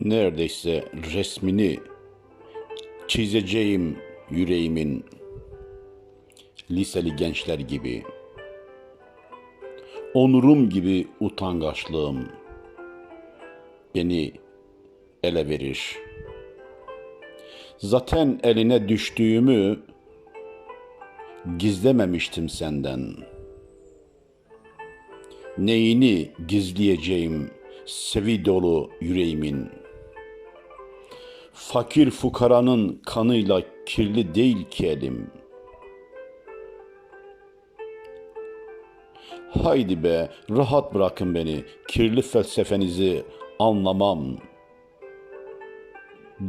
Neredeyse resmini çizeceğim yüreğimin, liseli gençler gibi. Onurum gibi utangaçlığım beni ele verir. Zaten eline düştüğümü gizlememiştim senden. Neyini gizleyeceğim sevi dolu yüreğimin? Fakir fukaranın kanıyla kirli değil ki elim. Haydi be, rahat bırakın beni, kirli felsefenizi anlamam.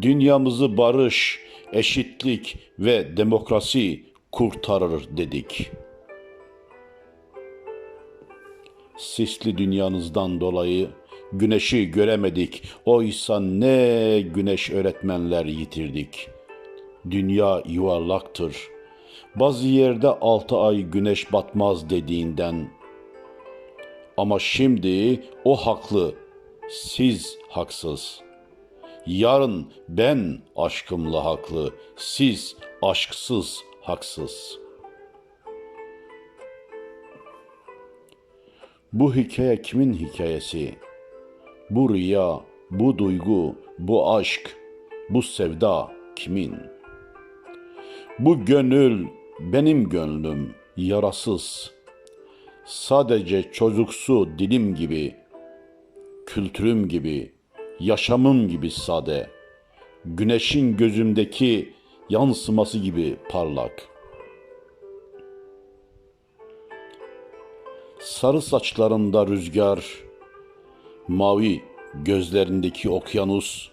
Dünyamızı barış, eşitlik ve demokrasi kurtarır dedik. Sisli dünyanızdan dolayı güneşi göremedik. Oysa ne güneş öğretmenler yitirdik. Dünya yuvarlaktır. Bazı yerde 6 ay güneş batmaz dediğinden. Ama şimdi o haklı, siz haksız. Yarın ben aşkımla haklı, siz aşksız haksız. Bu hikaye kimin hikayesi? Bu rüya, bu duygu, bu aşk, bu sevda kimin? Bu gönül benim gönlüm, yarasız. Sadece çocuksu dilim gibi, kültürüm gibi, yaşamım gibi sade. Güneşin gözümdeki yansıması gibi parlak. Sarı saçlarında rüzgar, mavi gözlerindeki okyanus,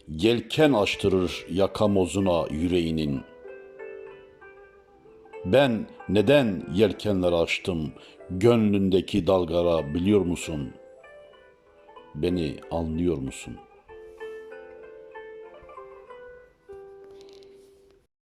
yelken açtırır yakamozuna yüreğinin. Ben neden yelkenler açtım gönlündeki dalgara biliyor musun? Beni anlıyor musun?''